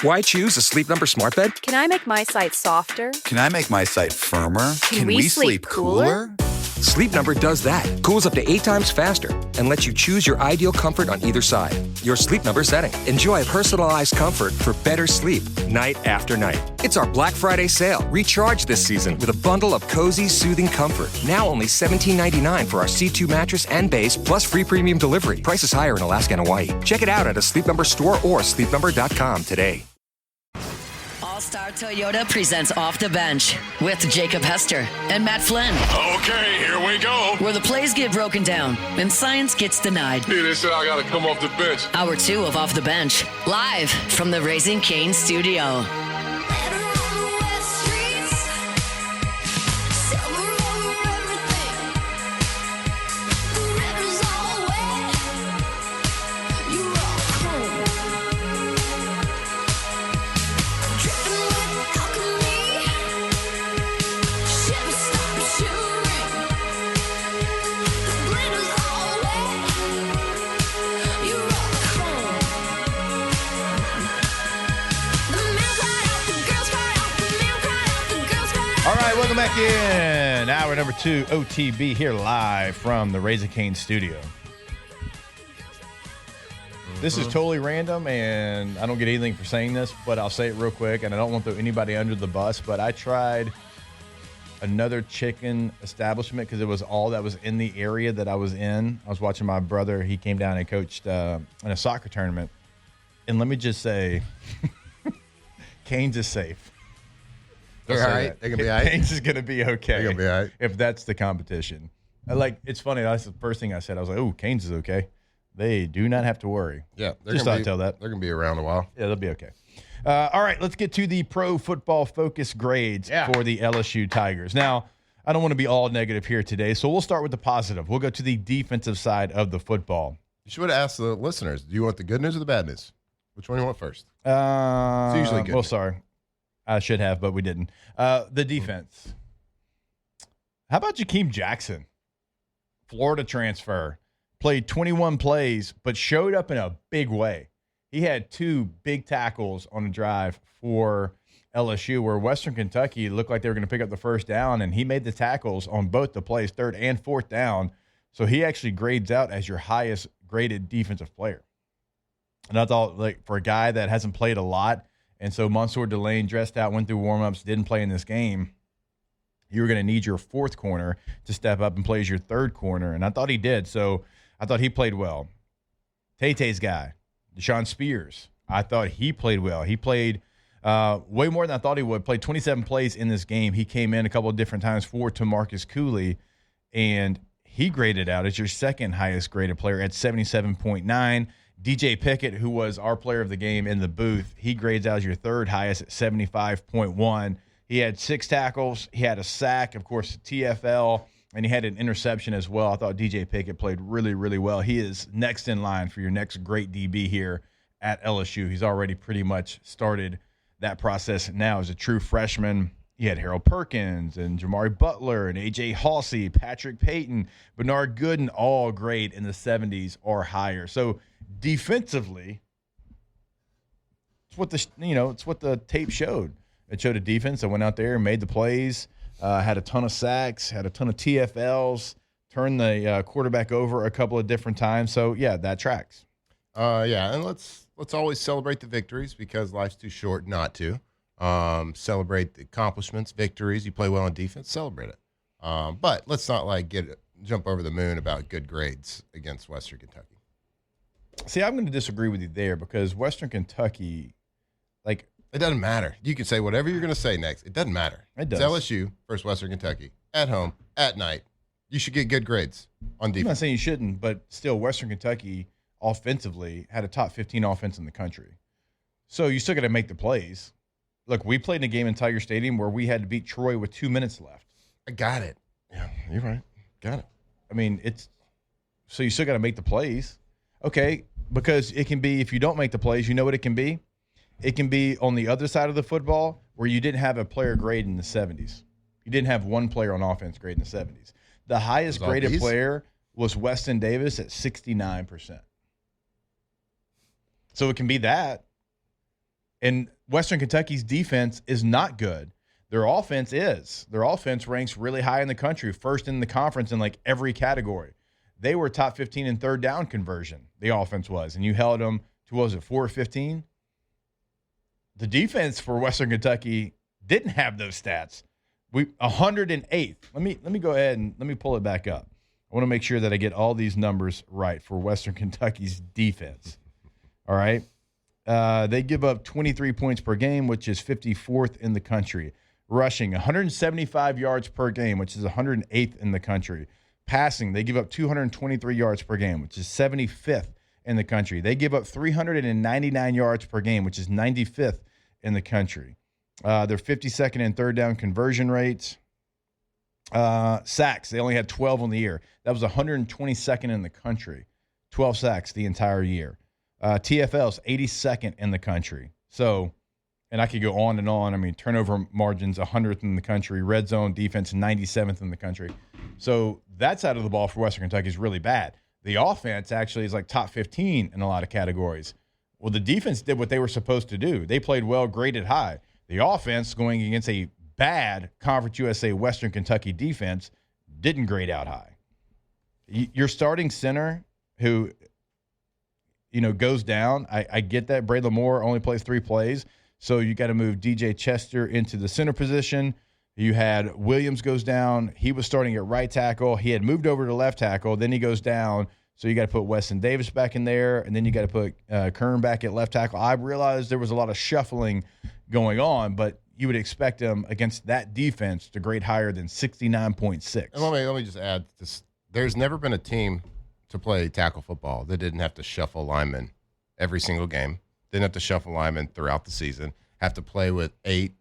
Why choose a Sleep Number smart bed? Can I make my site softer? Can I make my site firmer? Can we sleep cooler? Sleep Number does that. Cools up to 8 times faster and lets you choose your ideal comfort on either side. Your Sleep Number setting. Enjoy personalized comfort for better sleep night after night. It's our Black Friday sale. Recharge this season with a bundle of cozy, soothing comfort. Now only $17.99 for our C2 mattress and base, plus free premium delivery. Prices higher in Alaska and Hawaii. Check it out at a Sleep Number store or sleepnumber.com today. All-Star Toyota presents Off the Bench with Jacob Hester and Matt Flynn. Okay, here we go. Where the plays get broken down and science gets denied. Hey, they said I got to come off the bench. Hour 2 of Off the Bench, live from the Raising Cane studio. All right, welcome back in. Hour number 2, OTB, here live from the Raising Cane studio. This is totally random, and I don't get anything for saying this, but I'll say it real quick, and I don't want to throw anybody under the bus, but I tried another chicken establishment because it was all that was in the area that I was in. I was watching my brother. He came down and coached in a soccer tournament. And let me just say, Canes is safe. They're all right. They're going to be all right. Canes is going to be okay. They're going to be all right. If that's the competition. It's funny. That's the first thing I said. I was like, oh, Canes is okay. They do not have to worry. Yeah. Just thought I'd tell that. They're going to be around a while. Yeah, they'll be okay. All right, let's get to the pro football focus grades for the LSU Tigers. Now, I don't want to be all negative here today, so we'll start with the positive. We'll go to the defensive side of the football. You should have asked the listeners, do you want the good news or the bad news? Which one do you want first? It's usually good. Well, sorry. I should have, but we didn't. The defense. How about Jakeem Jackson? Florida transfer. Played 21 plays, but showed up in a big way. He had 2 big tackles on a drive for LSU where Western Kentucky looked like they were going to pick up the first down, and he made the tackles on both the plays, 3rd and 4th down. So he actually grades out as your highest graded defensive player. And I thought, for a guy that hasn't played a lot, and so Mansour Delane dressed out, went through warm-ups, didn't play in this game, you were going to need your 4th corner to step up and play as your 3rd corner, and I thought he did. So I thought he played well. Tay-Tay's guy, Deshaun Spears, I thought he played well. He played way more than I thought he would. Played 27 plays in this game. He came in a couple of different times for Tamarcus Cooley, and he graded out as your 2nd highest graded player at 77.9. DJ Pickett, who was our player of the game in the booth, he grades out as your 3rd highest at 75.1. He had 6 tackles. He had a sack, of course, TFL, and he had an interception as well. I thought DJ Pickett played really, really well. He is next in line for your next great DB here at LSU. He's already pretty much started that process now as a true freshman. He had Harold Perkins and Jamari Butler and A.J. Halsey, Patrick Payton, Bernard Gooden, all great in the 70s or higher. So defensively, it's what the tape showed. It showed a defense that went out there and made the plays, had a ton of sacks, had a ton of TFLs, turned the quarterback over a couple of different times. So yeah, that tracks. And let's always celebrate the victories because life's too short not to. Celebrate the accomplishments, victories. You play well on defense, celebrate it. But let's not jump over the moon about good grades against Western Kentucky. See, I'm going to disagree with you there because Western Kentucky, it doesn't matter. You can say whatever you're going to say next. It doesn't matter. It does. It's LSU versus Western Kentucky at home at night. You should get good grades on defense. I'm not saying you shouldn't, but still, Western Kentucky offensively had a top 15 offense in the country. So you still got to make the plays. Look, we played in a game in Tiger Stadium where we had to beat Troy with 2 minutes left. I got it. Yeah, you're right. Got it. I mean, so you still got to make the plays. Okay, because it can be, if you don't make the plays, you know what it can be? It can be on the other side of the football where you didn't have a player grade in the 70s. You didn't have one player on offense grade in the 70s. The highest graded player was Weston Davis at 69%. So it can be that. And Western Kentucky's defense is not good. Their offense is. Their offense ranks really high in the country, first in the conference in like every category. They were top 15 in third down conversion, the offense was. And you held them to, what was it, 4 or 15? The defense for Western Kentucky didn't have those stats. 108th. Let me go ahead and let me pull it back up. I want to make sure that I get all these numbers right for Western Kentucky's defense. All right. They give up 23 points per game, which is 54th in the country. Rushing, 175 yards per game, which is 108th in the country. Passing, they give up 223 yards per game, which is 75th in the country. They give up 399 yards per game, which is 95th in the country. They're 52nd in third down conversion rates. Sacks, they only had 12 on the year. That was 122nd in the country. 12 sacks the entire year. TFL's 82nd in the country. So, and I could go on and on. I mean, turnover margins 100th in the country. Red zone defense 97th in the country. So that side of the ball for Western Kentucky is really bad. The offense actually is like top 15 in a lot of categories. Well, the defense did what they were supposed to do. They played well, graded high. The offense, going against a bad Conference USA Western Kentucky defense, didn't grade out high. Your starting center who, goes down, I get that. Braylon Moore only plays 3 plays, so you got to move DJ Chester into the center position. You had Williams goes down. He was starting at right tackle. He had moved over to left tackle. Then he goes down, so you got to put Weston Davis back in there, and then you got to put Kern back at left tackle. I realized there was a lot of shuffling going on, but you would expect them against that defense to grade higher than 69.6. And let me just add this. There's never been a team to play tackle football that didn't have to shuffle linemen every single game. Didn't have to shuffle linemen throughout the season. Have to play with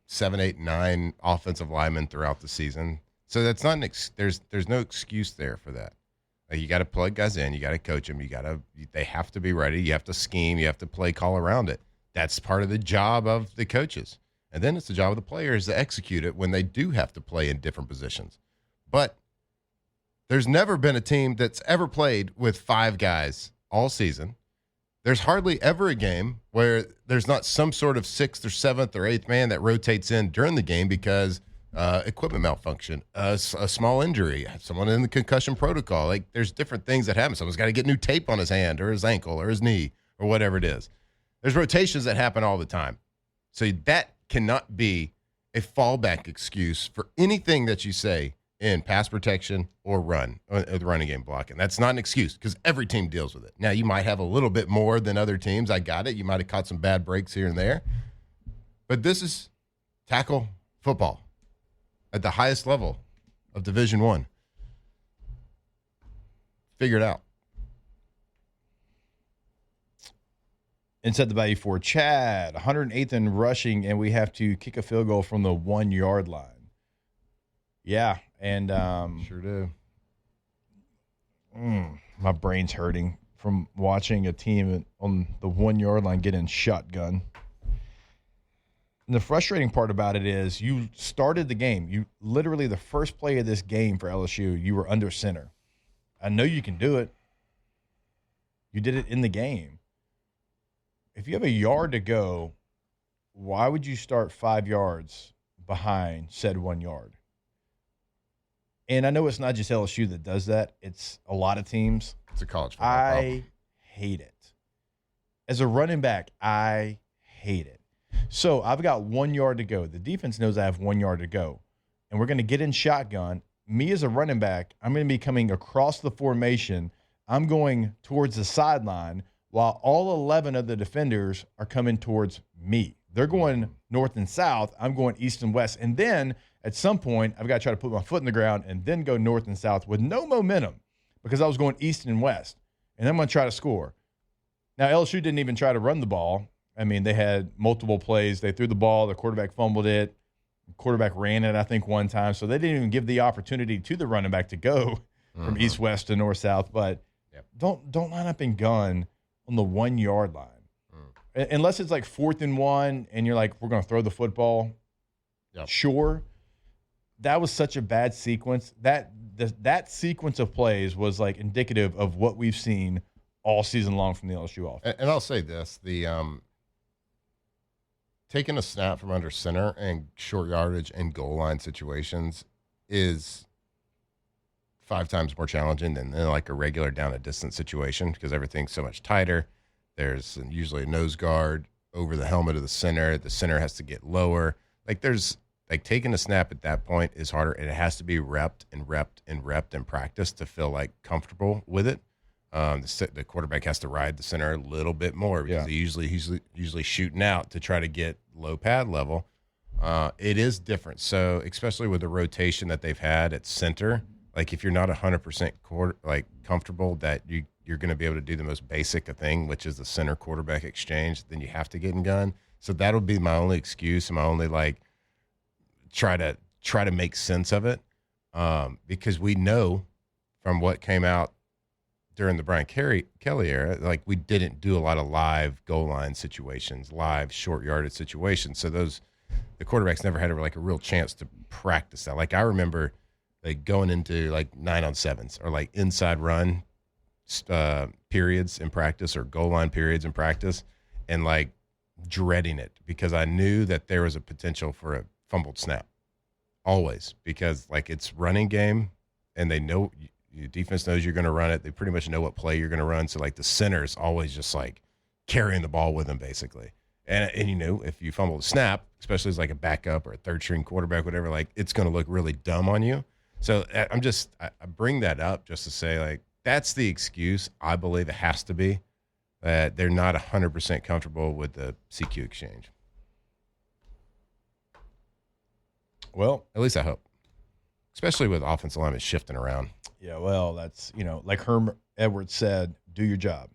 7, 8, 9 offensive linemen throughout the season. So that's not there's no excuse there for that. Like, you got to plug guys in. You got to coach them. They have to be ready. You have to scheme. You have to play call around it. That's part of the job of the coaches. And then it's the job of the players to execute it when they do have to play in different positions. But there's never been a team that's ever played with 5 guys all season. There's hardly ever a game where there's not some sort of 6th or 7th or 8th man that rotates in during the game because equipment malfunction, a small injury, someone in the concussion protocol. Like, there's different things that happen. Someone's got to get new tape on his hand or his ankle or his knee or whatever it is. There's rotations that happen all the time. So that cannot be a fallback excuse for anything that you say in pass protection or the running game blocking. That's not an excuse because every team deals with it. Now, you might have a little bit more than other teams. I got it. You might have caught some bad breaks here and there. But this is tackle football at the highest level of Division I. Figure it out. Inside the value for Chad, 108th in rushing, and we have to kick a field goal from the 1-yard line. Yeah, and Sure do. My brain's hurting from watching a team on the 1-yard line get in shotgun. And the frustrating part about it is you started the game. You literally, the first play of this game for LSU, you were under center. I know you can do it. You did it in the game. If you have a yard to go, why would you start 5 yards behind said 1 yard? And I know it's not just LSU that does that. It's a lot of teams. It's a college football I problem. hate it. As a running back, I hate it. So I've got 1 yard to go. The defense knows I have 1 yard to go. And we're going to get in shotgun. Me as a running back, I'm going to be coming across the formation. I'm going towards the sideline while all 11 of the defenders are coming towards me. They're going north and south. I'm going east and west. And then at some point, I've got to try to put my foot in the ground and then go north and south with no momentum because I was going east and west. And I'm going to try to score. Now, LSU didn't even try to run the ball. I mean, they had multiple plays. They threw the ball. The quarterback fumbled it. The quarterback ran it, I think, one time. So they didn't even give the opportunity to the running back to go from east, west to north, south. But don't line up in gun on the 1 yard line. Unless it's like 4th and 1 and you're like, we're going to throw the football. Yep. Sure. That was such a bad sequence. That sequence of plays was like indicative of what we've seen all season long from the LSU offense. And I'll say this, taking a snap from under center and short yardage and goal line situations is 5 times more challenging than like a regular down a distance situation because everything's so much tighter. There's usually a nose guard over the helmet of the center. The center has to get lower. Like taking a snap at that point is harder, and it has to be repped in practice to feel like comfortable with it. The quarterback has to ride the center a little bit more because he's usually shooting out to try to get low pad level. It is different. So especially with the rotation that they've had at center, like if you're not 100% comfortable that you're going to be able to do the most basic thing, which is the center quarterback exchange, then you have to get in gun. So that'll be my only excuse and my only try to make sense of it, because we know from what came out during the Brian Kelly era, like we didn't do a lot of live goal line situations, live short yardage situations. So the quarterbacks never had a real chance to practice that. Like I remember going into 9-on-7s or inside run periods in practice or goal line periods in practice and dreading it because I knew that there was a potential for a fumbled snap always because it's running game and they know your defense knows you're going to run it. They pretty much know what play you're going to run. So the center is always just carrying the ball with them basically. And if you fumble the snap, especially as a backup or a third string quarterback, whatever, it's going to look really dumb on you. So I bring that up just to say that's the excuse. I believe it has to be that they're not 100% comfortable with the CQ exchange. Well, at least I hope, especially with offensive linemen shifting around. Yeah, well, that's, like Herm Edwards said, do your job.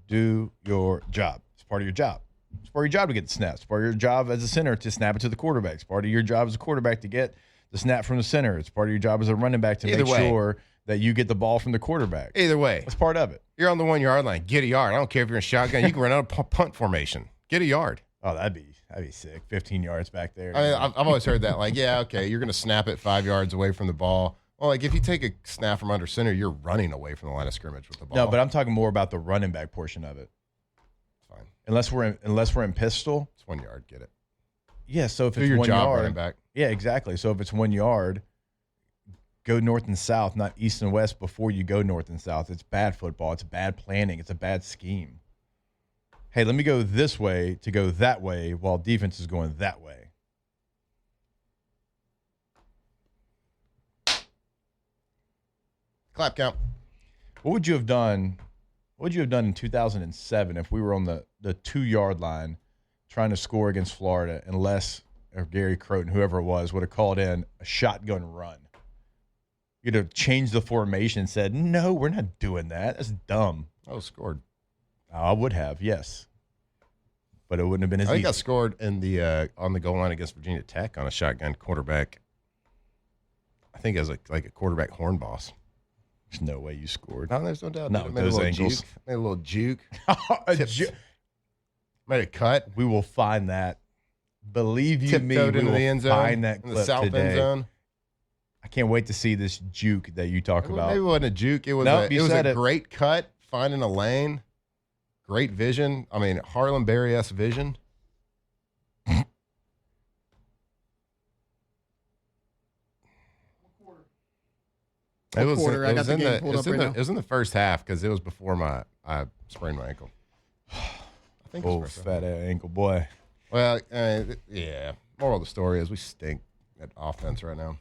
Do your job. It's part of your job. It's part of your job to get the snaps. It's part of your job as a center to snap it to the quarterback. It's part of your job as a quarterback to get the snap from the center. It's part of your job as a running back to make sure that you get the ball from the quarterback. Either way. That's part of it. You're on the 1 yard line. Get a yard. I don't care if you're in shotgun. You can run out of punt formation. Get a yard. Oh, that'd be sick. 15 yards back there. I mean, I've always heard that. Okay, you're going to snap it 5 yards away from the ball. Well, if you take a snap from under center, you're running away from the line of scrimmage with the ball. No, but I'm talking more about the running back portion of it. It's fine. Unless we're in pistol. It's 1 yard. Get it. Yeah, so if do it's your 1 job yard. running back. Yeah, exactly. So if it's 1 yard, go north and south, not east and west before you go north and south. It's bad football. It's bad planning. It's a bad scheme. Hey, let me go this way to go that way while defense is going that way. Clap count. What would you have done? What would you have done in 2007 if we were on the 2 yard line trying to score against Florida and Les or Gary Croton, whoever it was, would have called in a shotgun run? You'd have changed the formation and said, no, we're not doing that. That's dumb. Oh, scored. I would have, yes. But it wouldn't have been as I think easy. I scored in the on the goal line against Virginia Tech on a shotgun quarterback. I think as a quarterback horn boss. There's no way you scored. No, there's no doubt. Not with made those a little angles. Juke. Made a little juke. Ju- Made a cut. We will find that. Believe you me, Tiptoed we into will the end zone. find that In clip the south today. end zone. I can't wait to see this juke that you talk about. Maybe it wasn't a juke. It was Nope, you said a it. great cut, finding a lane, great vision. I mean, Harlan Berry-esque vision. It was in the first half because it was before I sprained my ankle. I think. Oh, fat ankle boy. Well, yeah. Moral of the story is we stink at offense right now,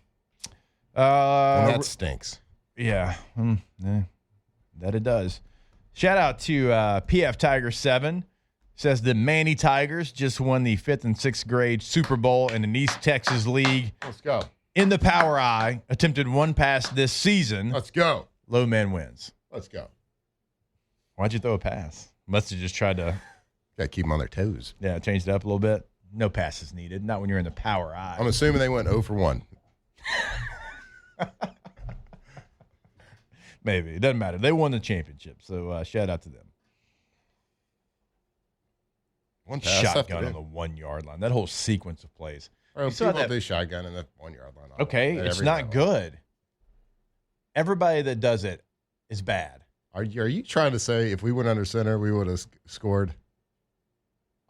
and that stinks. Yeah, that it does. Shout out to PF Tiger 7. Says the Manny Tigers just won the 5th and 6th grade Super Bowl in an East Texas League. Let's go. In the Power Eye, attempted one pass this season. Let's go. Low man wins. Let's go. Why'd you throw a pass? Must have just tried to. Got to keep them on their toes. Yeah, changed it up a little bit. No passes needed. Not when you're in the Power Eye. I'm assuming they went 0 for 1. Maybe. It doesn't matter. They won the championship, so shout out to them. One pass Shotgun on the 1 yard line. That whole sequence of plays. Bro, You saw people that- do shotgun in the 1 yard line. Okay, it's not good. Everybody that does it is bad. Are you trying to say if we went under center, we would have scored?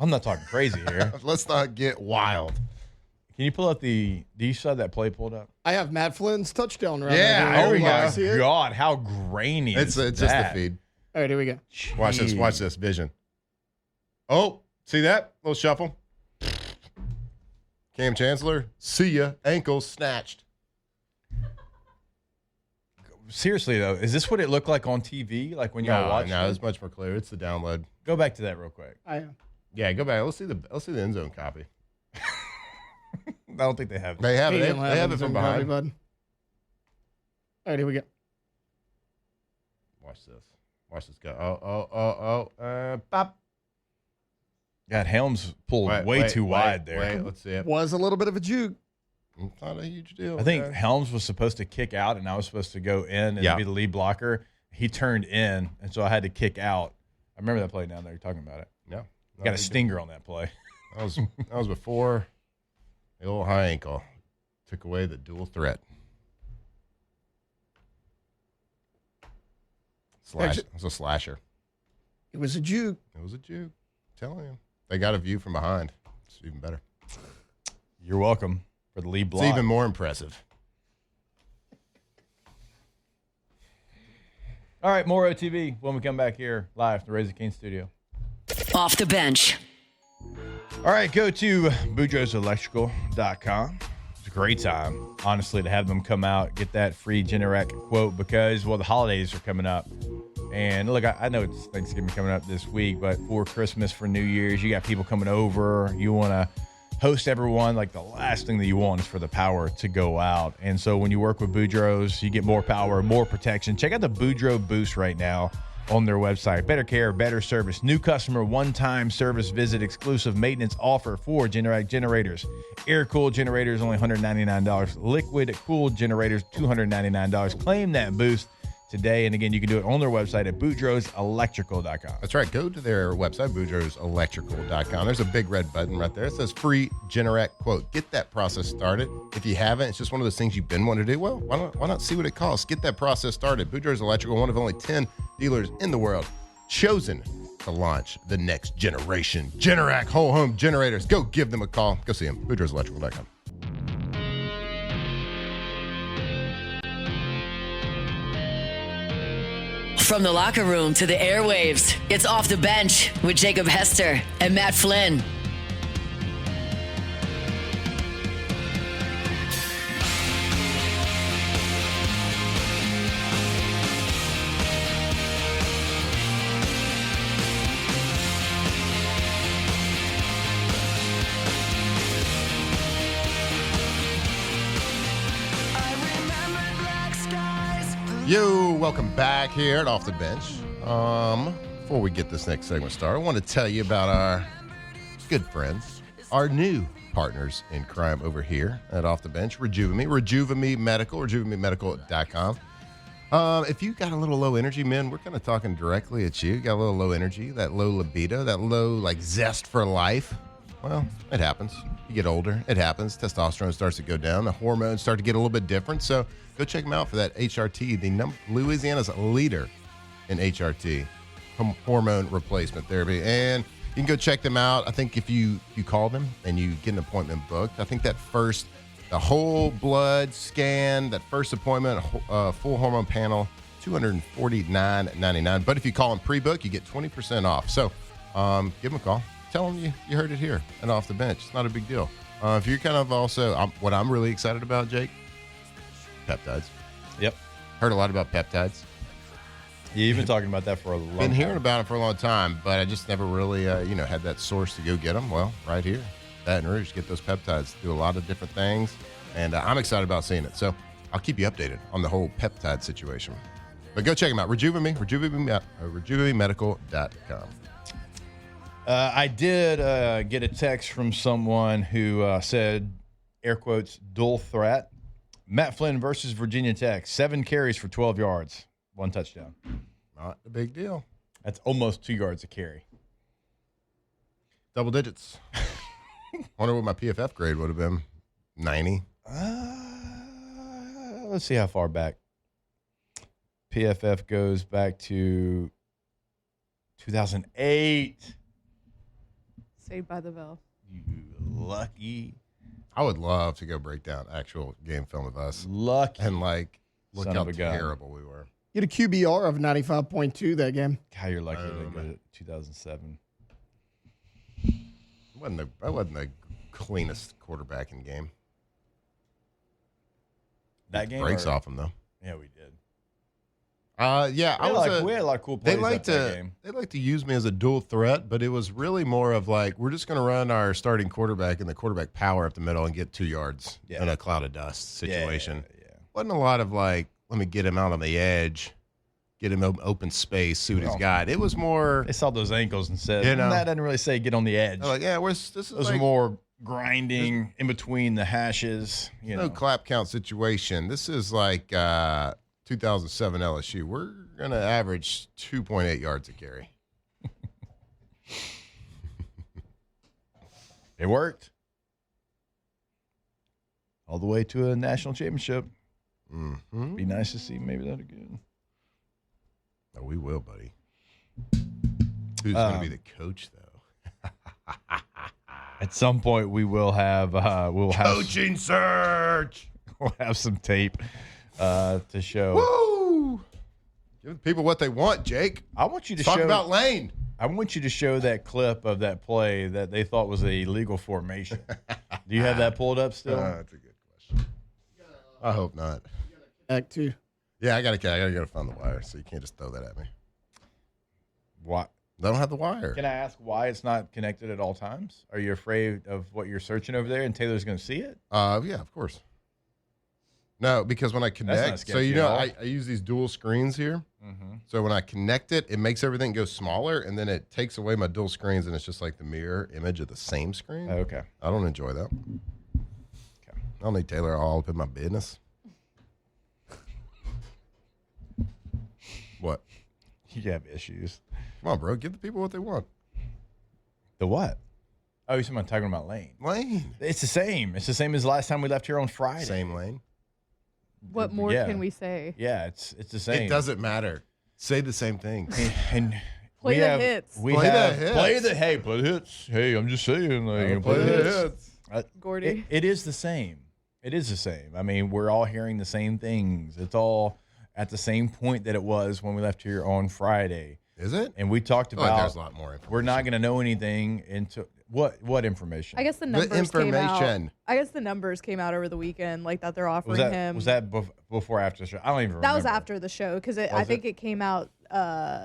I'm not talking crazy here. Let's not get wild. Can you pull up do you still have that play pulled up? I have Matt Flynn's touchdown right Yeah, now. here we go. See it? God, how grainy It's is just the that? feed. All right, here we go. Watch this. Watch this vision. Oh, see that little shuffle? Cam Chancellor, see ya. Ankle snatched. Seriously though, is this what it looked like on TV? Like when y'all watched? No, it? it's much more clear. It's the download. Go back to that real quick. I am. Yeah, go back. Let's see the end zone copy. I don't think they have. They have it. Medium They have it Labs from and Copy, behind. bud. All right, here we go. Watch this. Watch this go. Pop. God, Helms pulled way too wide there. Wait, let's see it. Was a little bit of a juke. It's not a huge deal. I think okay. Helms was supposed to kick out, and I was supposed to go in and be the lead blocker. He turned in, and so I had to kick out. I remember that play down there. You're talking about it. Yeah. Got a stinger on that play. That was before the old high ankle took away the dual threat. It was a slasher. It was a juke. It was a juke. I'm telling you. They got a view from behind. It's even better. You're welcome for the lead block. It's even more impressive. All right, more OTV when we come back here live from the Raising Cane studio. Off the bench. All right, go to boudreauxelectrical.com. It's a great time, honestly, to have them come out, get that free Generac quote because, well, the holidays are coming up. And look, I know it's Thanksgiving coming up this week, but for Christmas, for New Year's, you got people coming over. You want to host everyone. Like the last thing that you want is for the power to go out. And so when you work with Boudreaux's, you get more power, more protection. Check out the Boudreaux Boost right now on their website. Better care, better service. New customer one-time service visit, exclusive maintenance offer for Generac generators. Air-cooled generators, only $199. Liquid-cooled generators, $299. Claim that boost today. And again, you can do it on their website at boudreauxelectrical.com. That's right. Go to their website, boudreauxelectrical.com. There's a big red button right there. It says free Generac quote. Get that process started. If you haven't, it's just one of those things you've been wanting to do. Well, why not see what it costs? Get that process started. Boudreaux's Electrical, one of only 10 dealers in the world chosen to launch the next generation Generac whole home generators. Go give them a call. Go see them. boudreauxelectrical.com. From the locker room to the airwaves, it's Off the Bench with Jacob Hester and Matt Flynn. Yo, welcome back here at Off the Bench. Before we get this next segment started, I want to tell you about our good friends, our new partners in crime over here at Off the Bench, Rejuvame Medical, rejuvamemedical.com. If you got a little low energy, men, we're kind of talking directly at you. Got a little low energy, that low libido, that low zest for life. Well, it happens. You get older, it happens. Testosterone starts to go down. The hormones start to get a little bit different. So go check them out for that HRT, Louisiana's leader in HRT, hormone replacement therapy. And you can go check them out. I think if you call them and you get an appointment booked, I think the whole blood scan, that first appointment, full hormone panel, $249.99. But if you call them pre-book, you get 20% off. So give them a call. Tell them you heard it here and Off the Bench. It's not a big deal. If you're kind of also, what I'm really excited about, Jake, peptides. Yep. Heard a lot about peptides. Yeah, you've been talking about that for a long time. Been hearing about it for a long time, but I just never really, had that source to go get them. Well, right here, Baton Rouge, get those peptides. Do a lot of different things, and I'm excited about seeing it. So I'll keep you updated on the whole peptide situation. But go check them out. rejuvamemedical.com. I did get a text from someone who said, air quotes, dual threat. Matt Flynn versus Virginia Tech, 7 carries for 12 yards, 1 touchdown. Not a big deal. That's almost 2 yards a carry. Double digits. Wonder what my PFF grade would have been. 90. Let's see how far back. PFF goes back to 2008. Saved by the Bell. You lucky. I would love to go break down actual game film of us. Lucky. And, like, look Son how of a gun. terrible we were. You had a QBR of 95.2 that game. God, you're lucky they got it 2007. I wasn't the cleanest quarterback in game. That game? Breaks or- off him, though. Yeah, we did. Yeah, We had a lot of cool plays They like that game. They like to use me as a dual threat, but it was really more of like we're just going to run our starting quarterback and the quarterback power up the middle and get 2 yards in a cloud of dust situation. Yeah. Wasn't a lot of like, let me get him out on the edge, get him open space, see what he's got. It was more. They saw those ankles and said, You know. that doesn't really say get on the edge. Like, yeah, this is It was like, more grinding in between the hashes. no clap count situation. This is like 2007 LSU. We're going to average 2.8 yards a carry. It worked. All the way to a national championship. Mm-hmm. Be nice to see maybe that again. Oh, we will, buddy. Who's going to be the coach, though? At some point, we will have Coaching search. We'll have some tape to show. Woo! Give the people what they want, Jake. I want you to Talk show about Lane. I want you to show that clip of that play that they thought was a legal formation. Do you have that pulled up still? That's a good question. I hope not. Act 2. Yeah, I gotta go find the wire, so you can't just throw that at me. What? They don't have the wire. Can I ask why it's not connected at all times? Are you afraid of what you're searching over there and Taylor's going to see it? Yeah, of course. No, because when I connect, so you know, I use these dual screens here. Mm-hmm. So when I connect it, it makes everything go smaller, and then it takes away my dual screens, and it's just like the mirror image of the same screen. Okay. I don't enjoy that. Okay. I don't need Taylor all up in my business. What? You have issues. Come on, bro. Give the people what they want. The what? Oh, you're talking about Lane. Lane. It's the same. It's the same as last time we left here on Friday. Same Lane. What more Yeah. can we say? Yeah, it's the same. It doesn't matter. Say the same thing. And Play we the have, hits. We Play have the hits. play the hits. Hey, I'm just saying, like, play the hits. Gordy. It is the same. It is the same. I mean, we're all hearing the same things. It's all at the same point that it was when we left here on Friday. Is it? And we talked I feel like about there's a lot more information. we're not going to know anything until what information? I guess the The numbers came out. information. I guess the numbers came out over the weekend, like that they're offering him. was that before or after the show? I don't even remember. That was after the show because I think it came out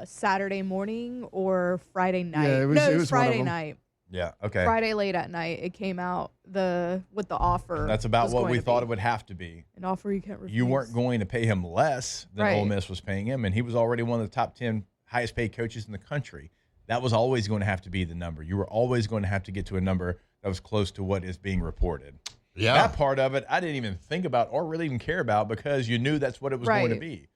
Saturday morning or Friday night. Yeah, it was no, it was one of Friday them. night. Yeah. Okay. Friday late at night, it came out with the offer. That's about was what going we to thought be. it would have to be. An offer you can't refuse. You weren't going to pay him less than Right. Ole Miss was paying him, and he was already one of the top 10 highest paid coaches in the country. That was always going to have to be the number. You were always going to have to get to a number that was close to what is being reported. Yeah. That part of it, I didn't even think about or really even care about because you knew that's what it was going to Right. be.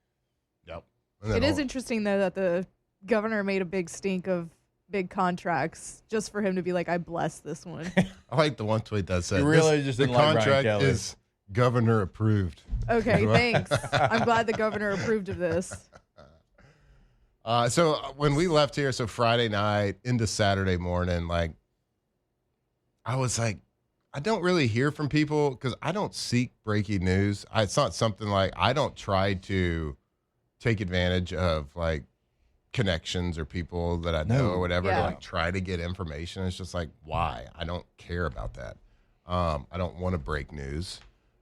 Yep. And then It is all- interesting though that the governor made a big stink of big contracts just for him to be like, I bless this one. I like the one tweet that said, You really this, just the didn't like Brian contract Kelly. is governor approved. Okay, thanks. I'm glad the governor approved of this. So when we left here, so Friday night into Saturday morning, like I was like, I don't really hear from people because I don't seek breaking news. It's not something like I don't try to take advantage of like connections or people that I know No. or whatever to Yeah. like try to get information. It's just like, why? I don't care about that. I don't want to break news.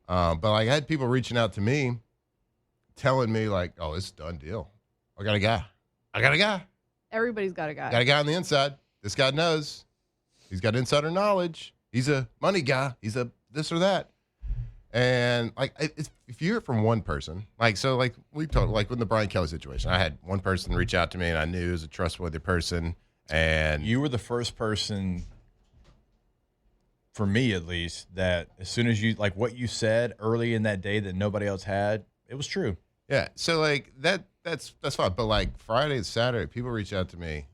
But like I had people reaching out to me telling me like, oh, it's a done deal. I got a guy. Everybody's got a guy. Got a guy on the inside. This guy knows. He's got insider knowledge. He's a money guy. He's a this or that. And like, if you hear it from one person, like, so like we talked, like with the Brian Kelly situation, I had one person reach out to me and I knew it was a trustworthy person. And You were the first person, for me at least, that as soon as you, like what you said early in that day that nobody else had, it was true. yeah, so like that's fine. But like Friday and Saturday, people reach out to me,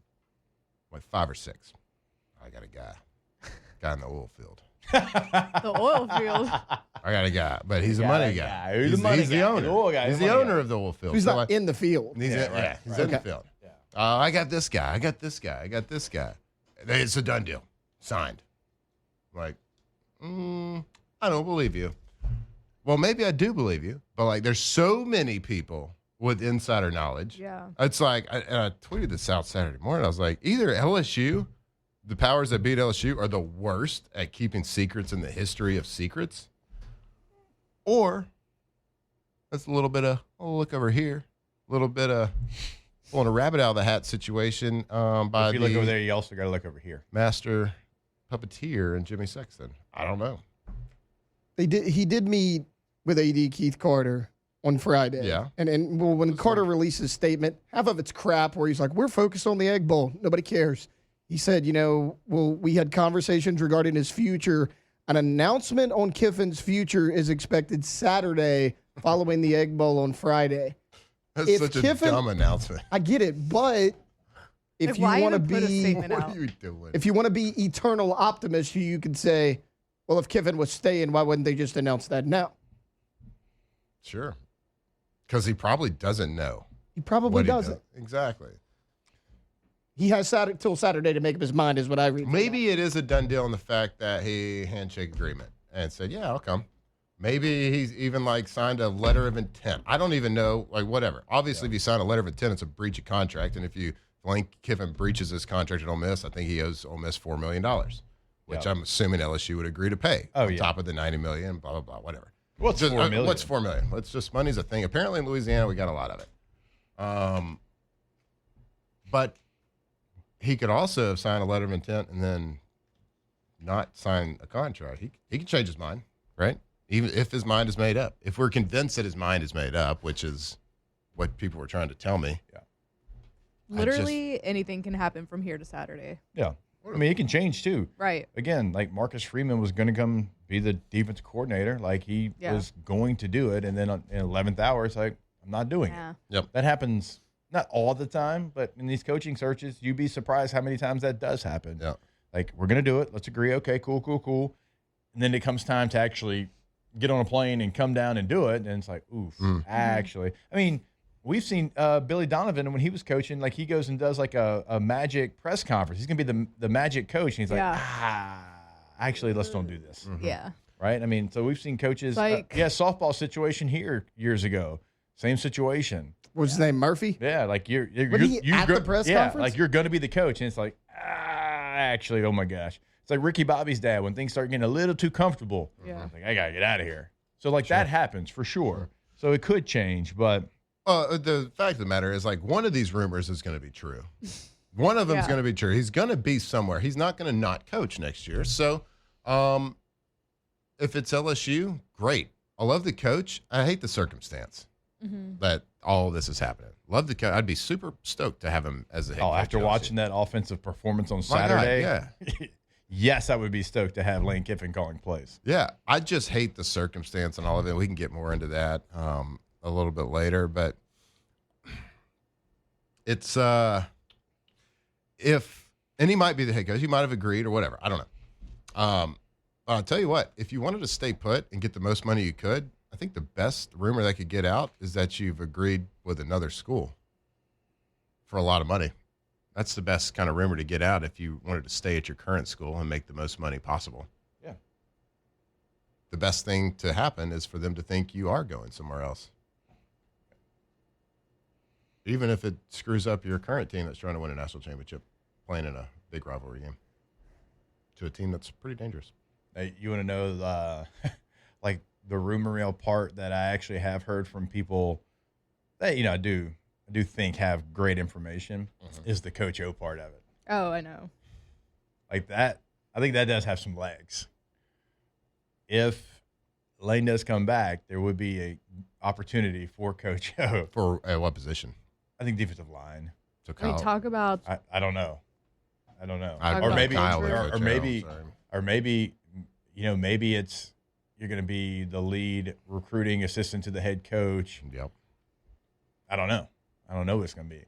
like 5 or 6. I got a guy in the oil field. The oil field. I got a guy, but he's a money guy. He's the money he's the guy. owner. The oil guy. He's He's the the money owner guy. of the oil field. He's So, not like, in the field. He's in the field. I got this guy. I got this guy. I got this guy. It's a done deal. signed. Like, I don't believe you. Well, maybe I do believe you, but like, there's so many people with insider knowledge. Yeah. It's like, I tweeted this out Saturday morning. I was like, either LSU, the powers that beat LSU, are the worst at keeping secrets in the history of secrets, or that's a little bit of, oh, look over here, a little bit of pulling a rabbit out of the hat situation by If you look over there, you also got to look over here. master puppeteer and Jimmy Sexton. I don't know. He did meet with AD Keith Carter on Friday. Yeah. And when Carter released his statement, half of it's crap where he's like, we're focused on the Egg Bowl. Nobody cares. He said, we had conversations regarding his future. An announcement on Kiffin's future is expected Saturday following the Egg Bowl on Friday. That's such a dumb announcement. I get it, but if you want to be What are you doing? if you want to be eternal optimist, you could say, well, if Kiffin was staying, why wouldn't they just announce that now? Sure. Because he probably doesn't know. He probably what he doesn't. does. Exactly. He has till Saturday to make up his mind, is what I read. Maybe it is a done deal in the fact that he handshake agreement and said, yeah, I'll come. Maybe he's even like signed a letter of intent. I don't even know, like whatever. Obviously, if you sign a letter of intent, it's a breach of contract. And if Lane Kiffin breaches his contract at Ole Miss, I think he owes Ole Miss $4 million, which I'm assuming LSU would agree to pay on top of the $90 million, blah, blah, blah, whatever. What's $4 million? What's $4 million? It's just money's a thing. Apparently in Louisiana, we got a lot of it. But he could also have signed a letter of intent and then not sign a contract. He can change his mind, right? Even if his mind is made up. If we're convinced that his mind is made up, which is what people were trying to tell me. Yeah. Literally anything can happen from here to Saturday. Yeah. I mean, he can change too. Right. Again, like Marcus Freeman was going to come be the defense coordinator. Like he was going to do it. And then in 11th hour, it's like, I'm not doing it. Yep. That happens not all the time, but in these coaching searches, you'd be surprised how many times that does happen. Yeah. Like, we're going to do it. Let's agree. Okay, cool. And then it comes time to actually get on a plane and come down and do it. And it's like, oof, actually. I mean, we've seen Billy Donovan when he was coaching, like he goes and does like a Magic press conference. He's going to be the Magic coach. And he's like, actually, let's don't do this. Yeah. Right? I mean, so we've seen coaches. Softball situation here years ago. Same situation. What's his name, Murphy? Yeah, like you're at the press conference? like you're going to be the coach. And it's like, actually, oh my gosh. It's like Ricky Bobby's dad when things start getting a little too comfortable. Yeah. Like, I got to get out of here. So, like, that happens for sure. So it could change, but. The fact of the matter is, like, one of these rumors is going to be true. One of them is going to be true. He's going to be somewhere. He's not going to not coach next year. So, if it's LSU, great. I love the coach. I hate the circumstance that all of this is happening. Love the coach. I'd be super stoked to have him as a head coach. After watching that offensive performance on Saturday, yes, I would be stoked to have Lane Kiffin calling plays. Yeah, I just hate the circumstance and all of it. We can get more into that a little bit later, but it's and he might be the head coach. He might have agreed or whatever. I don't know. I'll tell you what, if you wanted to stay put and get the most money you could, I think the best rumor that could get out is that you've agreed with another school for a lot of money. That's the best kind of rumor to get out if you wanted to stay at your current school and make the most money possible. Yeah. The best thing to happen is for them to think you are going somewhere else. Even if it screws up your current team that's trying to win a national championship, playing in a big rivalry game to a team that's pretty dangerous. Hey, you want to know like the rumor mill part that I actually have heard from people that, I do think have great information is the Coach O part of it. Oh, I know. Like that, I think that does have some legs. If Lane does come back, there would be a opportunity for Coach O. For what position? I think defensive line. So We talk about I don't know. Maybe maybe it's you're going to be the lead recruiting assistant to the head coach. Yep. I don't know what it's going to be.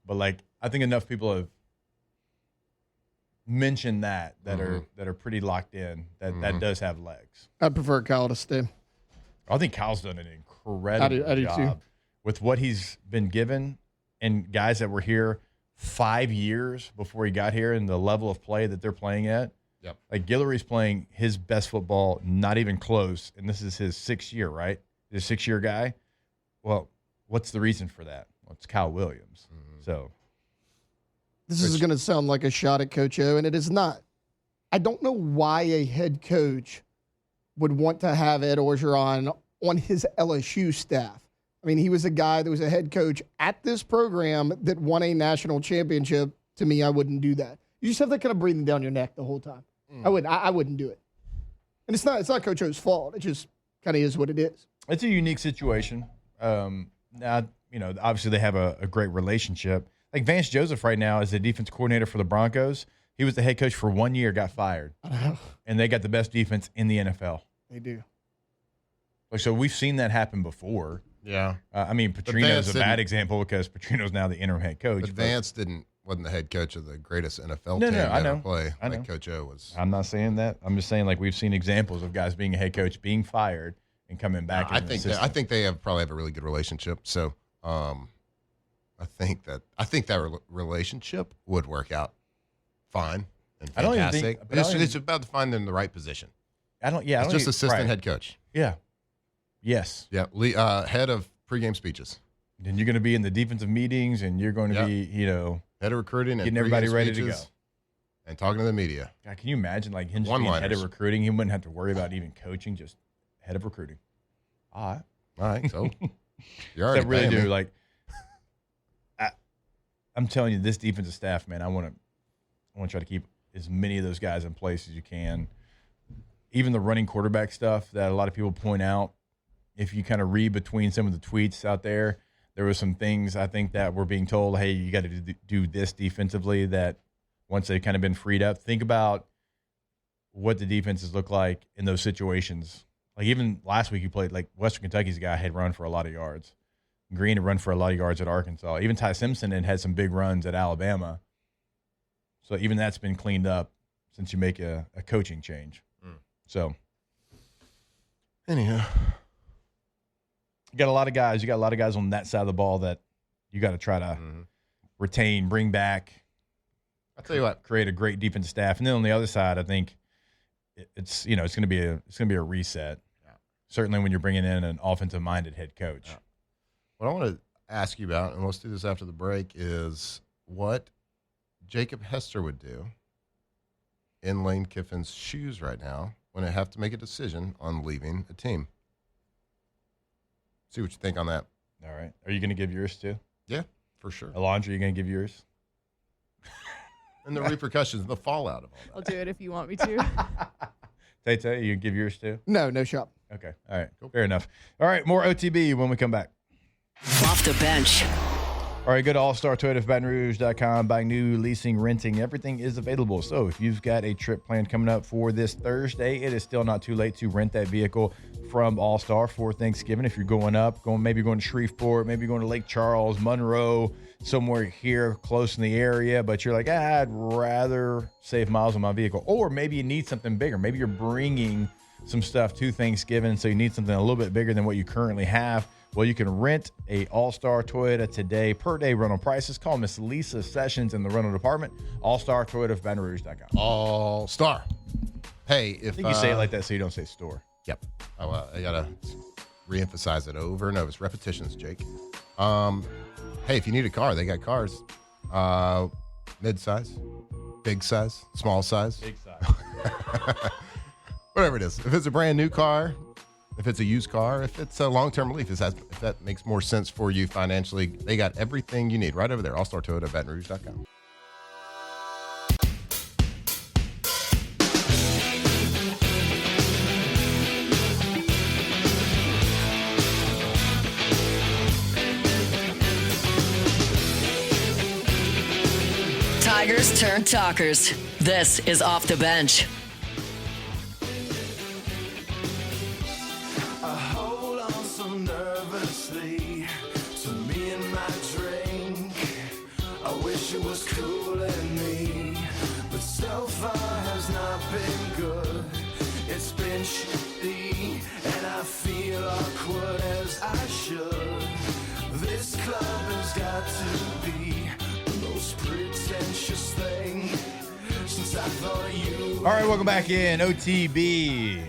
But like I think enough people have mentioned that are pretty locked in that does have legs. I'd prefer Kyle to stay. I think Kyle's done an incredible I do job too. with what he's been given and guys that were here 5 years before he got here and the level of play that they're playing at. Yep. Like Guillory's playing his best football, not even close, and this is his 6th year, right? He's a 6-year guy. Well, what's the reason for that? Well, it's Kyle Williams. So This is going to sound like a shot at Coach O, and it is not. I don't know why a head coach would want to have Ed Orgeron on his LSU staff. I mean, he was a guy that was a head coach at this program that won a national championship. To me, I wouldn't do that. You just have that kind of breathing down your neck the whole time. I wouldn't do it. And it's not Coach O's fault. It just kind of is what it is. it's a unique situation. Now, obviously they have a great relationship. Like Vance Joseph right now is the defense coordinator for the Broncos. He was the head coach for 1 year, got fired. And they got the best defense in the NFL. They do. Like, so we've seen that happen before. Yeah. Petrino's a bad example because Petrino's now the interim head coach. But Vance wasn't the head coach of the greatest NFL No, team I to know. ever play. I know. Like Coach O was. I'm not saying that. I'm just saying, like, we've seen examples of guys being a head coach, being fired, and coming back. I think they probably have a really good relationship. So, I think that relationship would work out fine and fantastic. I don't even think. But it's about to find them in the right position. It's just assistant head coach. Yeah. Yes. Yeah. Head of pregame speeches. Then you're going to be in the defensive meetings, and you're going to be, head of recruiting and getting everybody pregame ready to speeches go. And talking to the media. God, can you imagine, like, him just being head of recruiting? He wouldn't have to worry about even coaching, just head of recruiting. All right. So you're already really do. Like, I'm telling you, this defensive staff, man, I want to try to keep as many of those guys in place as you can. Even the running quarterback stuff that a lot of people point out, if you kind of read between some of the tweets out there, there were some things I think that were being told, hey, you got to do this defensively, that once they've kind of been freed up, think about what the defenses look like in those situations. Like even last week you played, like Western Kentucky's guy had run for a lot of yards. Green had run for a lot of yards at Arkansas. Even Ty Simpson had some big runs at Alabama. So even that's been cleaned up since you make a coaching change. So anyhow, you got a lot of guys. You got a lot of guys on that side of the ball that you got to try to retain, bring back. I'll tell you what, create a great defensive staff, and then on the other side, I think it's going to be a reset. Yeah. Certainly when you're bringing in an offensive-minded head coach. Yeah. What I want to ask you about, and let's do this after the break, is what Jacob Hester would do in Lane Kiffin's shoes right now when they have to make a decision on leaving a team. See what you think on that. All right. Are you going to give yours too? Yeah, for sure. Alondra, are you going to give yours? And the repercussions, the fallout of all that. I'll do it if you want me to. Tay, you give yours too? No shot. Okay. All right. Cool. Fair enough. All right. More OTB when we come back. Off the bench. All right, go to allstartoyotabatonrouge.com. Buying new, leasing, renting, everything is available. So if you've got a trip planned coming up for this Thursday, it is still not too late to rent that vehicle from All Star for Thanksgiving. If you're maybe going to Shreveport, maybe going to Lake Charles, Monroe, somewhere here close in the area, but you're like, I'd rather save miles on my vehicle. Or maybe you need something bigger. Maybe you're bringing some stuff to Thanksgiving, so you need something a little bit bigger than what you currently have. Well, you can rent a All-Star Toyota today. Per day rental prices. Call Miss Lisa Sessions in the rental department. All-Star Toyota of BatonRouge.com. All-Star. Hey, if I think you say it like that so you don't say store. Yep. I gotta reemphasize it over and over. It's repetitions, Jake. Hey, if you need a car, they got cars. Mid-size, big size, small size. Big size. Whatever it is. If it's a brand new car, if it's a used car, if it's a long-term lease, if that makes more sense for you financially, they got everything you need right over there. All-Star Toyota, BatonRouge.com. Tigers turn talkers. This is Off the Bench. It was cooling me, but so far has not been good. It's been shitty, and I feel awkward as I should. This club has got to be the most pretentious thing since I thought of you All right, welcome back in OTB.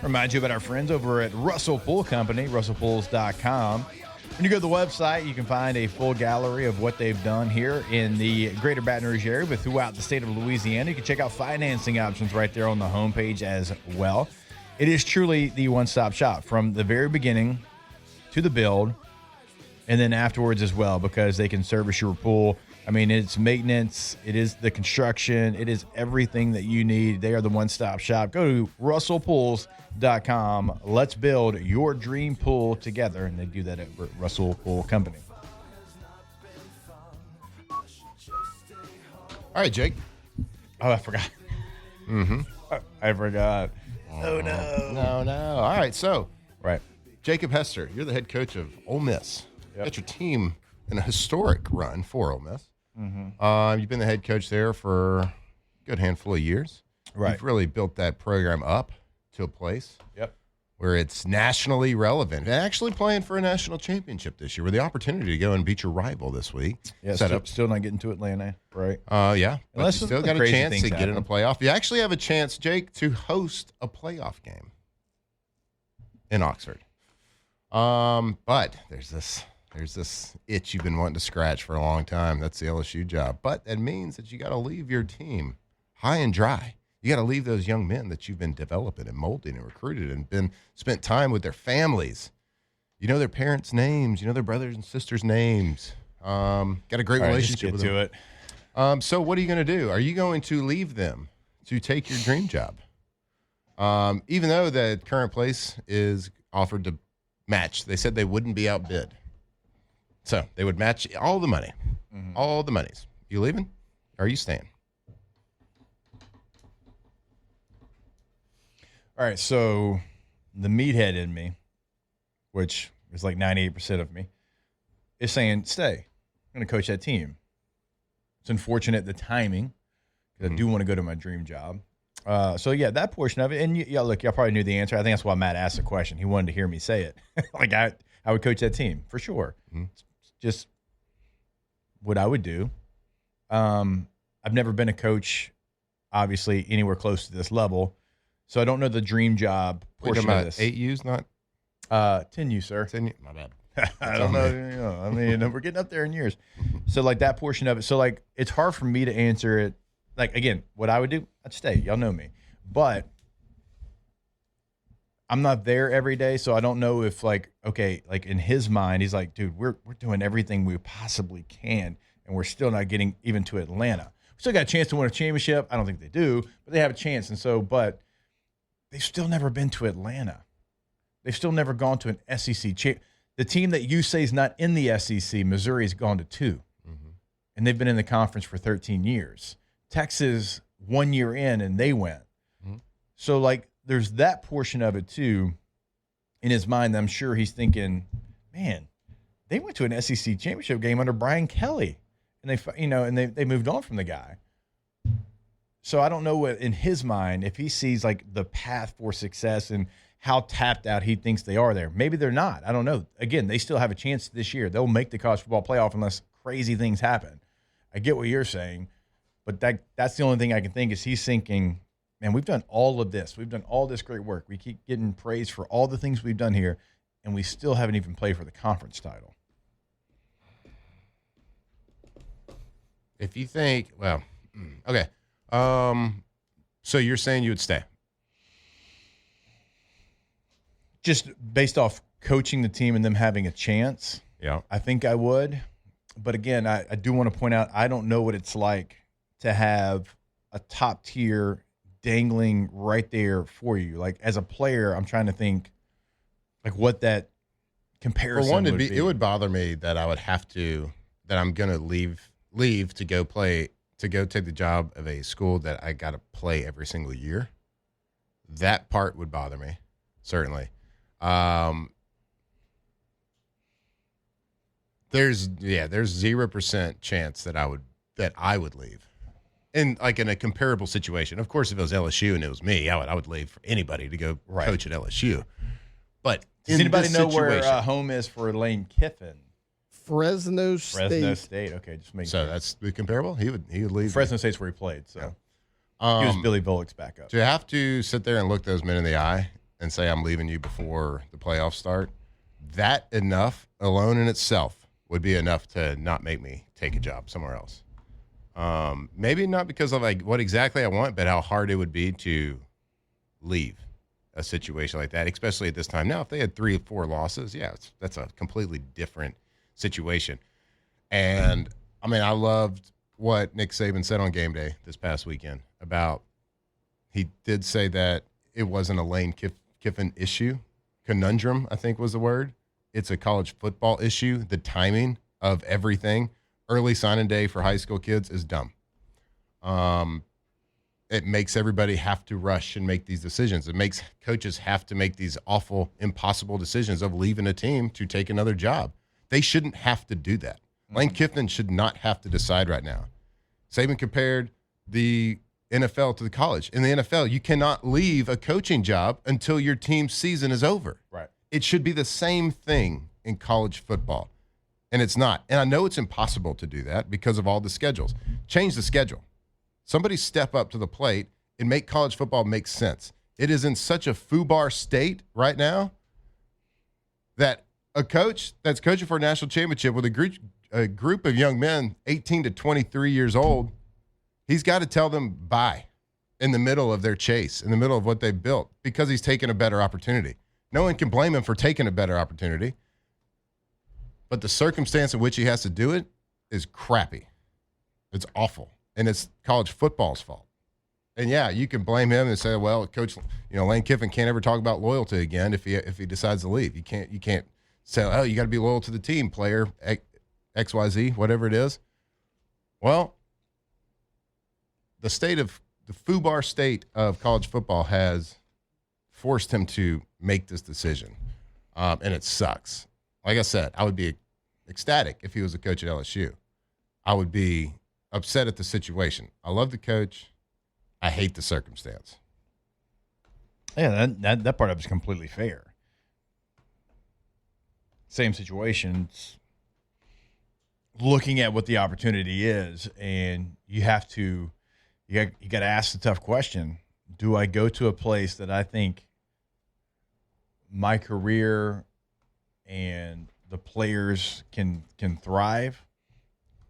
Remind you about our friends over at Russell Pool Company, russellpools.com. When you go to the website, you can find a full gallery of what they've done here in the greater Baton Rouge area, but throughout the state of Louisiana. You can check out financing options right there on the homepage as well. It is truly the one-stop shop from the very beginning to the build and then afterwards as well, because they can service your pool. I mean, it's maintenance, it is the construction, it is everything that you need. They are the one-stop shop. Go to russellpools.com. Let's build your dream pool together, and they do that at Russell Pool Company. All right, Jake. Oh, I forgot. I forgot. Oh, no. No. All right, so Right. Jacob Hester, you're the head coach of Ole Miss. Yep. Got your team in a historic run for Ole Miss. You've been the head coach there for a good handful of years. Right. You've really built that program up to a place Yep. where it's nationally relevant and actually playing for a national championship this year with the opportunity to go and beat your rival this week. Yeah, Set up. still not getting to Atlanta, right? Yeah. But Unless you still some got a crazy chance to things get in a happen. playoff. You actually have a chance, Jake, to host a playoff game in Oxford. But there's this itch you've been wanting to scratch for a long time. That's the LSU job. But that means that you got to leave your team high and dry. You got to leave those young men that you've been developing and molding and recruited and been spent time with their families. You know their parents' names. You know their brothers and sisters' names. Got a great relationship with them. It. So what are you going to do? Are you going to leave them to take your dream job? Even though the current place is offered to match, they said they wouldn't be outbid. So they would match all the money, all the monies. You leaving? Or are you staying? All right, so the meathead in me, which is like 98% of me, is saying, stay. I'm going to coach that team. It's unfortunate the timing, because I do want to go to my dream job. So, yeah, that portion of it. And, look, y'all probably knew the answer. I think that's why Matt asked the question. He wanted to hear me say it. Like, I would coach that team, for sure. It's just what I would do. I've never been a coach, obviously, anywhere close to this level. So I don't know the dream job portion of this. 8U's, not 10U, sir. 10U. My bad. I don't know. I mean, we're getting up there in years. So, like, that portion of it. So, like, it's hard for me to answer it. Like, again, what I would do, I'd stay. Y'all know me. But I'm not there every day, so I don't know if, like, okay, like, in his mind, he's like, dude, we're doing everything we possibly can, and we're still not getting even to Atlanta. We still got a chance to win a championship. I don't think they do, but they have a chance. And so, but they've still never been to Atlanta. They've still never gone to an SEC champ. The team that you say is not in the SEC, Missouri, has gone to 2. And they've been in the conference for 13 years. Texas, 1 year in, and they went. So, like, there's that portion of it, too, in his mind. I'm sure he's thinking, man, they went to an SEC championship game under Brian Kelly. And they moved on from the guy. So I don't know what, in his mind, if he sees, like, the path for success and how tapped out he thinks they are there. Maybe they're not. I don't know. Again, they still have a chance this year. They'll make the college football playoff unless crazy things happen. I get what you're saying, but that's the only thing I can think is he's thinking, man, we've done all of this. We've done all this great work. We keep getting praised for all the things we've done here, and we still haven't even played for the conference title. If you think, well, okay. So you're saying you would stay? Just based off coaching the team and them having a chance, Yeah. I think I would. But again, I do want to point out, I don't know what it's like to have a top tier dangling right there for you. Like, as a player, I'm trying to think, like, what that comparison For one, would be. it would bother me that I would have to, that I'm going to leave to go play, to go take the job of a school that I got to play every single year. That part would bother me, certainly. There's 0% chance that I would leave, in a comparable situation. Of course, if it was LSU and it was me, I would leave for anybody to go coach at LSU. But does anybody know where home is for Lane Kiffin? Fresno State. Fresno State. Okay, just make so that's the comparable. He would leave. Fresno State's where he played. So, He was Billy Bullock's backup. To have to sit there and look those men in the eye and say, I'm leaving you before the playoffs start, that enough alone in itself would be enough to not make me take a job somewhere else. Maybe not because of like what exactly I want, but how hard it would be to leave a situation like that, especially at this time. Now, if they had 3 or 4 losses, yeah, that's a completely different situation. And I mean, I loved what Nick Saban said on game day this past weekend about, he did say that it wasn't a Lane Kiffin issue. Conundrum, I think was the word. It's a college football issue. The timing of everything. Early signing day for high school kids is dumb. It makes everybody have to rush and make these decisions. It makes coaches have to make these awful, impossible decisions of leaving a team to take another job. They shouldn't have to do that. Lane Kiffin should not have to decide right now. Saban compared the NFL to the college. In the NFL, you cannot leave a coaching job until your team's season is over. Right. It should be the same thing in college football, and it's not. And I know it's impossible to do that because of all the schedules. Change the schedule. Somebody step up to the plate and make college football make sense. It is in such a foobar state right now that a coach that's coaching for a national championship with a group of young men, 18 to 23 years old, he's got to tell them bye in the middle of their chase, in the middle of what they've built, because he's taken a better opportunity. No one can blame him for taking a better opportunity, but the circumstance in which he has to do it is crappy. It's awful. And it's college football's fault. And yeah, you can blame him and say, well, Coach, Lane Kiffin can't ever talk about loyalty again if he decides to leave. You can't say, oh, you got to be loyal to the team, player XYZ, whatever it is. Well, the FUBAR state of college football has forced him to make this decision, and it sucks. Like I said, I would be ecstatic if he was a coach at LSU. I would be upset at the situation. I love the coach. I hate the circumstance. Yeah, that part of it is completely fair. Same situations. Looking at what the opportunity is, and you got to ask the tough question: do I go to a place that I think my career and the players can thrive?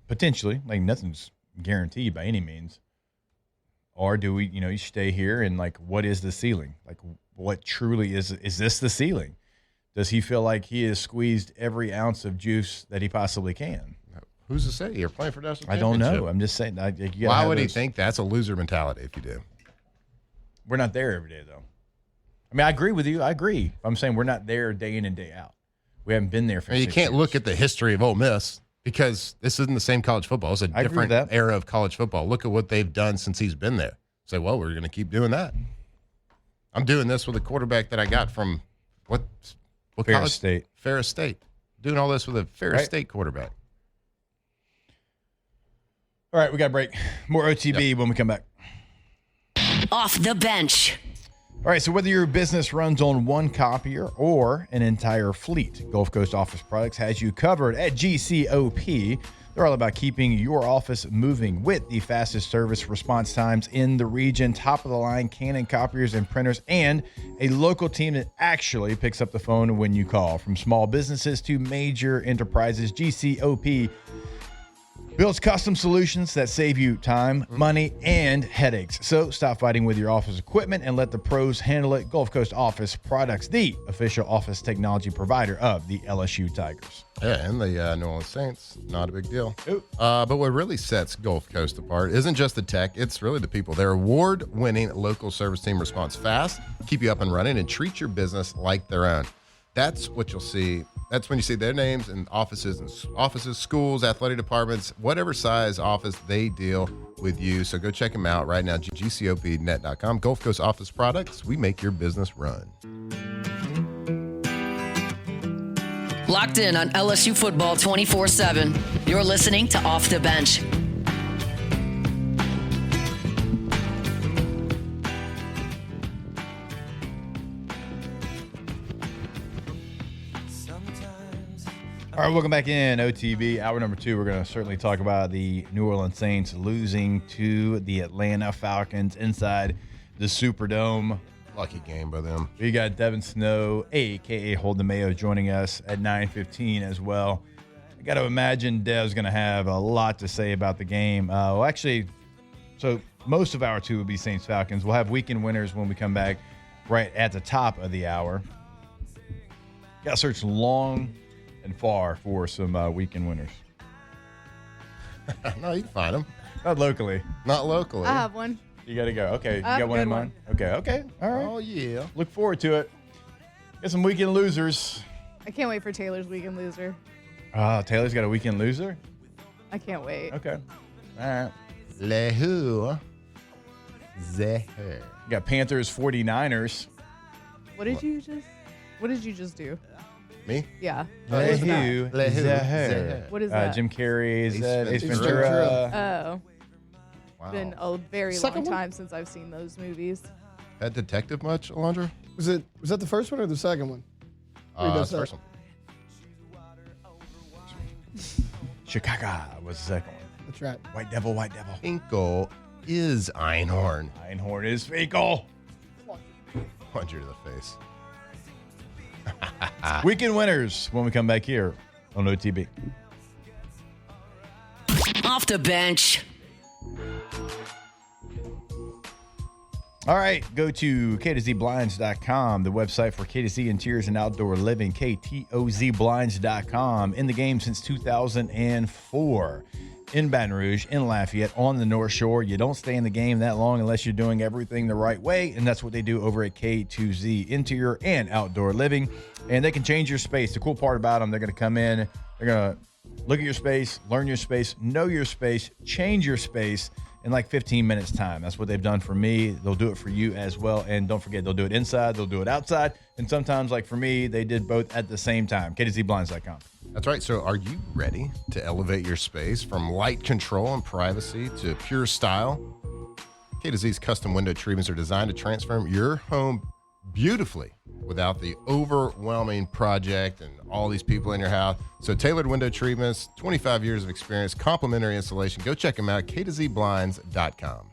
Potentially, like nothing's guaranteed by any means. Or do we, you stay here and like, what is the ceiling? Like, what truly is this the ceiling? Does he feel like he has squeezed every ounce of juice that he possibly can? Who's to say? You're playing for national I don't championship. know. I'm just saying. Why would he think that's a loser mentality if you do? We're not there every day, though. I mean, I agree with you. I agree. I'm saying we're not there day in and day out. We haven't been there for 6 you can't years. look at the history of Ole Miss because this isn't the same college football. It's a different era of college football. Look at what they've done since he's been there. Say, well, we're going to keep doing that. I'm doing this with a quarterback that I got from what Ferris college? State. Ferris State. Doing all this with a Ferris State quarterback. All right, we got a break. More OTB when we come back. Off the bench. All right, so whether your business runs on one copier or an entire fleet, Gulf Coast Office Products has you covered at GCOP. They're all about keeping your office moving with the fastest service response times in the region, top-of-the-line Canon copiers and printers, and a local team that actually picks up the phone when you call. From small businesses to major enterprises, GCOP builds custom solutions that save you time, money, and headaches. So stop fighting with your office equipment and let the pros handle it. Gulf Coast Office Products, the official office technology provider of the LSU Tigers. Yeah, and the New Orleans Saints, not a big deal. But what really sets Gulf Coast apart isn't just the tech, it's really the people. Their award-winning local service team responds fast, keep you up and running, and treat your business like their own. That's what you'll see. That's when you see their names in offices, schools, athletic departments, whatever size office, they deal with you. So go check them out right now, gcopnet.com. Gulf Coast Office Products, we make your business run. Locked in on LSU football 24/7. You're listening to Off the Bench. All right, welcome back in OTB. Hour number 2, we're going to certainly talk about the New Orleans Saints losing to the Atlanta Falcons inside the Superdome. Lucky game by them. We got Devin Snow, a.k.a. Hold the Mayo, joining us at 9:15 as well. I got to imagine Dev's going to have a lot to say about the game. Well, actually, so most of hour 2 will be Saints Falcons. We'll have weekend winners when we come back right at the top of the hour. Got to search long and far for some weekend winners. No, you can find them. Not locally. Not locally. I have one. You got to go. Okay, you I have got a one in good mind? Okay. All right. Oh, yeah. Look forward to it. Got some weekend losers. I can't wait for Taylor's weekend loser. Taylor's got a weekend loser? I can't wait. Okay. All right. Le who? The who. You got Panthers 49ers. What did you just do? Me? Yeah. Le What is that? who? Le who? The The What is that? Jim Carrey, Ace Ventura. Ventura. Oh, Wow. been a very Second long one? time since I've seen those movies. That detective much, Alondra? Was that the first one or the second one? Who does That's the that? first one. Chicago was the second one. That's right. White Devil, White Devil. Finkel is Einhorn. Einhorn is Finkel. Punch you to the face. Weekend winners when we come back here on OTB. Off the bench. All right, go to K2ZBlinds.com, the website for K2Z Interiors and Outdoor Living, KTOZBlinds.com. In the game since 2004. In Baton Rouge, in Lafayette, on the North Shore. You don't stay in the game that long unless you're doing everything the right way, and that's what they do over at K2Z Interior and Outdoor Living. And they can change your space. The cool part about them, they're going to come in, they're going to look at your space, learn your space, know your space, change your space in like 15 minutes time. That's what they've done for me. They'll do it for you as well. And don't forget, they'll do it inside, they'll do it outside. And sometimes, like for me, they did both at the same time. K2ZBlinds.com. That's right. So are you ready to elevate your space from light control and privacy to pure style? K2Z's custom window treatments are designed to transform your home beautifully without the overwhelming project and all these people in your house. So tailored window treatments, 25 years of experience, complimentary installation. Go check them out, K2ZBlinds.com.